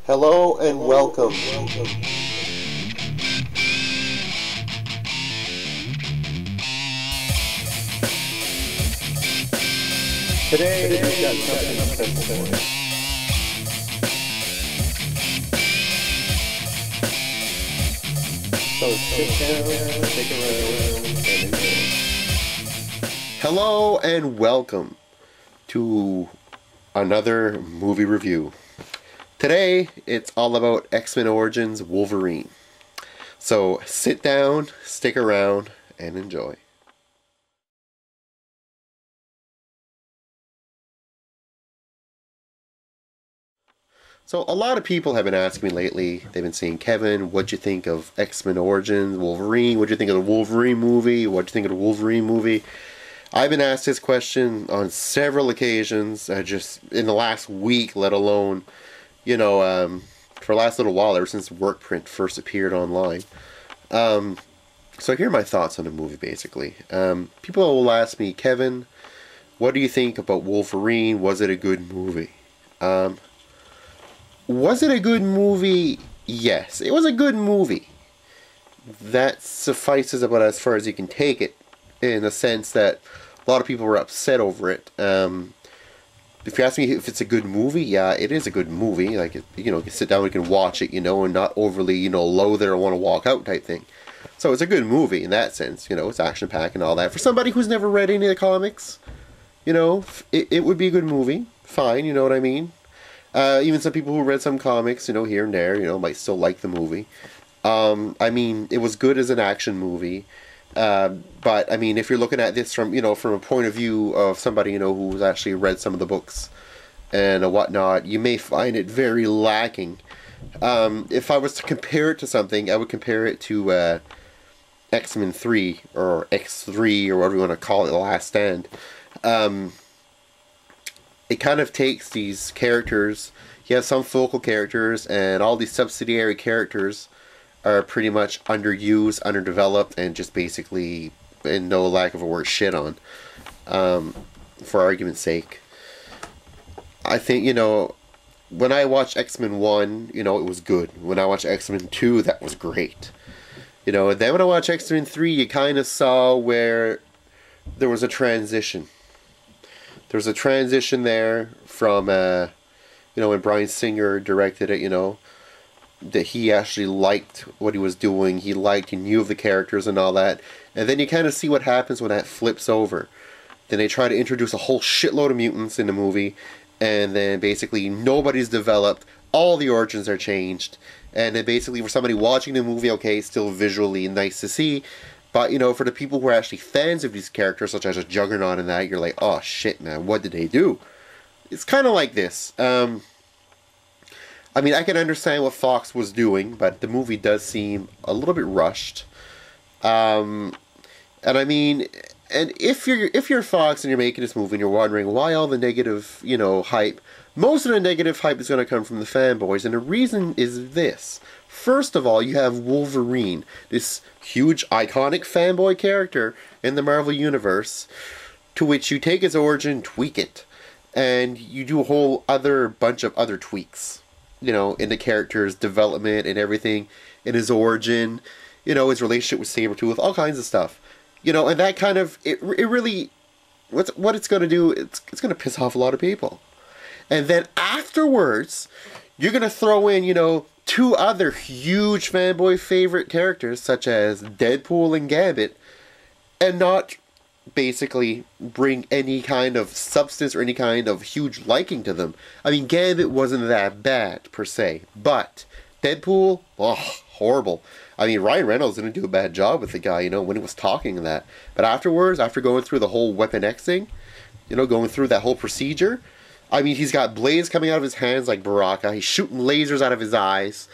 Hello and welcome. Today we've got something special for you. So sit down, stick around, and enjoy. Hello and welcome to another movie review. Today, it's all about X-Men Origins Wolverine. So, sit down, stick around, and enjoy. So, a lot of people have been asking me lately, they've been saying, Kevin, what'd you think of X-Men Origins Wolverine? What'd you think of the Wolverine movie? What'd you think of the Wolverine movie? I've been asked this question on several occasions, just in the last week, let alone for the last little while, ever since work print first appeared online. So here are my thoughts on the movie, basically. People will ask me, Kevin, what do you think about Wolverine? Was it a good movie? Was it a good movie? Yes, it was a good movie. That suffices about as far as you can take it, in the sense that a lot of people were upset over it. If you ask me if it's a good movie, yeah, it is a good movie. Like, you can sit down and you can watch it, and not overly, loathe it or want to walk out type thing. So it's a good movie in that sense. It's action-packed and all that. For somebody who's never read any of the comics, it would be a good movie. Fine, you know what I mean? Even some people who read some comics, here and there, might still like the movie. It was good as an action movie. But if you're looking at this from a point of view of somebody who's actually read some of the books and whatnot, you may find it very lacking. If I was to compare it to something, I would compare it to X-Men 3 or X3 or whatever you want to call it, The Last Stand. It kind of takes these characters. You have some focal characters, and all these subsidiary characters are pretty much underused, underdeveloped, and just basically, in no lack of a word, shit on. For argument's sake. I think, when I watched X-Men 1, it was good. When I watched X-Men 2, that was great. And then when I watched X-Men 3, you kind of saw where there was a transition. There was a transition there from, when Bryan Singer directed it, that he actually liked what he was doing. He knew of the characters and all that. And then you kind of see what happens when that flips over. Then they try to introduce a whole shitload of mutants in the movie, and then basically nobody's developed. All the origins are changed. And then basically for somebody watching the movie, okay, still visually nice to see. But, for the people who are actually fans of these characters, such as a Juggernaut and that, you're like, oh shit, man, what did they do? It's kind of like this. I can understand what Fox was doing, but the movie does seem a little bit rushed. And if you're Fox and you're making this movie and you're wondering why all the negative, hype, most of the negative hype is going to come from the fanboys, and the reason is this. First of all, you have Wolverine, this huge, iconic fanboy character in the Marvel Universe, to which you take his origin, tweak it, and you do a whole other bunch of other tweaks. In the character's development and everything, in his origin, his relationship with Sabretooth, all kinds of stuff. And that kind of, it really, what it's going to do, it's going to piss off a lot of people. And then afterwards, you're going to throw in, two other huge fanboy favorite characters, such as Deadpool and Gambit, and not basically bring any kind of substance or any kind of huge liking to them. Gambit wasn't that bad, per se, but Deadpool, horrible. Ryan Reynolds didn't do a bad job with the guy, when he was talking and that. But afterwards, after going through the whole Weapon X thing, going through that whole procedure, he's got blades coming out of his hands like Baraka, he's shooting lasers out of his eyes,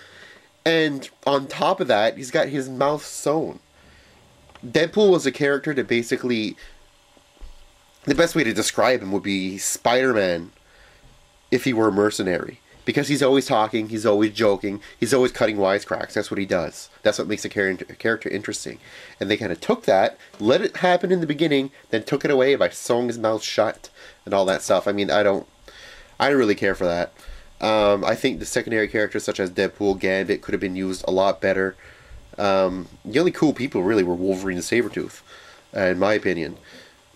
and on top of that, he's got his mouth sewn. Deadpool was a character that basically, the best way to describe him would be Spider-Man if he were a mercenary. Because he's always talking, he's always joking, he's always cutting wisecracks. That's what he does. That's what makes a character interesting. And they kind of took that, let it happen in the beginning, then took it away by sewing his mouth shut and all that stuff. I don't really care for that. I think the secondary characters such as Deadpool, Gambit could have been used a lot better. The only cool people really were Wolverine and Sabretooth, in my opinion.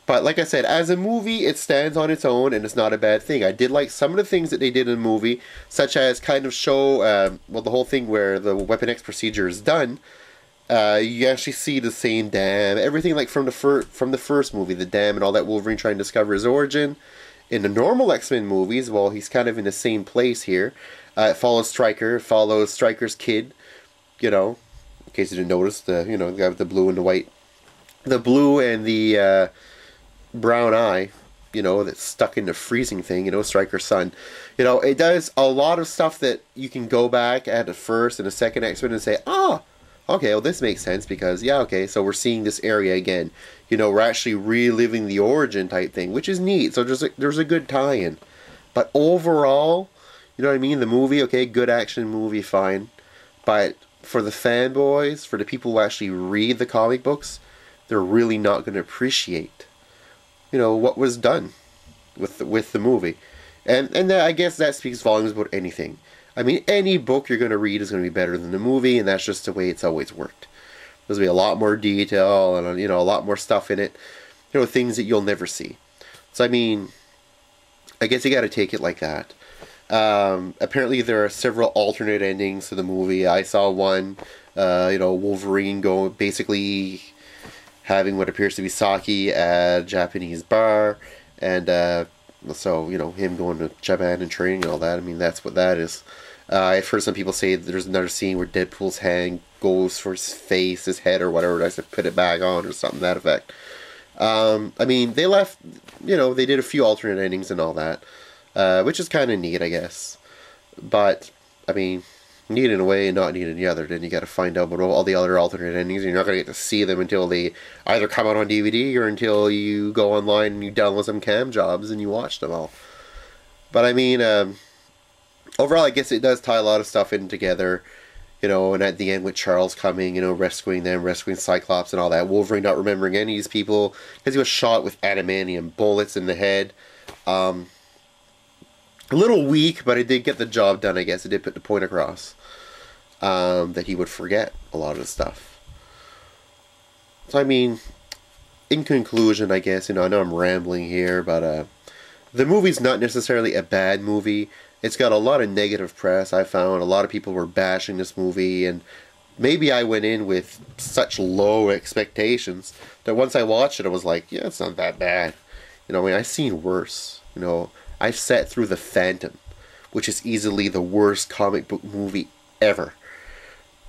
But like I said, as a movie, it stands on its own, and it's not a bad thing. I did like some of the things that they did in the movie, such as kind of show, well, the whole thing where the Weapon X procedure is done. You actually see the same dam, everything like from the first movie, the dam and all that. Wolverine trying to discover his origin. In the normal X-Men movies, well, he's kind of in the same place here. It follows Stryker, it follows Stryker's kid, you know, in case you didn't notice, the guy with the blue and the white, the blue and the brown eye, you know, that's stuck in the freezing thing, you know, Stryker's son. You know, it does a lot of stuff that you can go back at the first and the second X-Men and say, ah, okay, well, this makes sense because, yeah, okay, so we're seeing this area again. You know, we're actually reliving the origin type thing, which is neat. So there's a good tie-in. But overall, you know what I mean? The movie, okay, good action movie, fine. But for the fanboys, for the people who actually read the comic books, they're really not going to appreciate, you know, what was done with the movie. And I guess that speaks volumes about anything. I mean, any book you're going to read is going to be better than the movie, and that's just the way it's always worked. There's going to be a lot more detail and, you know, a lot more stuff in it. You know, things that you'll never see. So, I mean, I guess you got to take it like that. Apparently, there are several alternate endings to the movie. I saw one, you know, Wolverine basically having what appears to be sake at a Japanese bar, and so, you know, him going to Japan and training and all that. I mean, that's what that is. I've heard some people say that there's another scene where Deadpool's hand goes for his face, his head, or whatever. I said, put it back on, or something to that effect. I mean, they left, you know, they did a few alternate endings and all that, which is kind of neat, I guess. But, I mean, neat in a way and not neat in the other. Then you got to find out about all the other alternate endings, and you're not going to get to see them until they either come out on DVD or until you go online and you download some cam jobs and you watch them all. But, I mean, overall, I guess it does tie a lot of stuff in together, you know, and at the end with Charles coming, you know, rescuing them, rescuing Cyclops and all that. Wolverine not remembering any of these people because he was shot with adamantium bullets in the head. A little weak, but it did get the job done, I guess. It did put the point across that he would forget a lot of the stuff. So, I mean, in conclusion, I guess, you know, I know I'm rambling here, but the movie's not necessarily a bad movie. It's got a lot of negative press, I found. A lot of people were bashing this movie, and maybe I went in with such low expectations that once I watched it, I was like, yeah, it's not that bad. You know, I mean, I've seen worse. You know, I've sat through The Phantom, which is easily the worst comic book movie ever.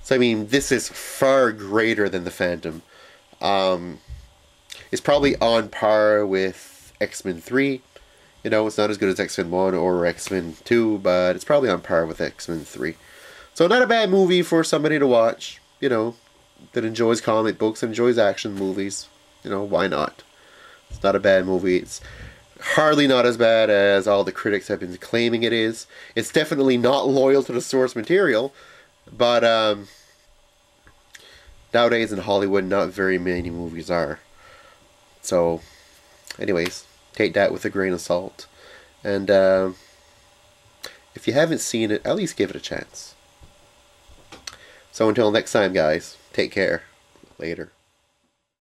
So, I mean, this is far greater than The Phantom. It's probably on par with X-Men 3. You know, it's not as good as X-Men 1 or X-Men 2, but it's probably on par with X-Men 3. So not a bad movie for somebody to watch, you know, that enjoys comic books, enjoys action movies. You know, why not? It's not a bad movie. It's hardly not as bad as all the critics have been claiming it is. It's definitely not loyal to the source material, but nowadays in Hollywood, not very many movies are. So, anyways, take that with a grain of salt. And if you haven't seen it, at least give it a chance. So until next time, guys, take care. Later.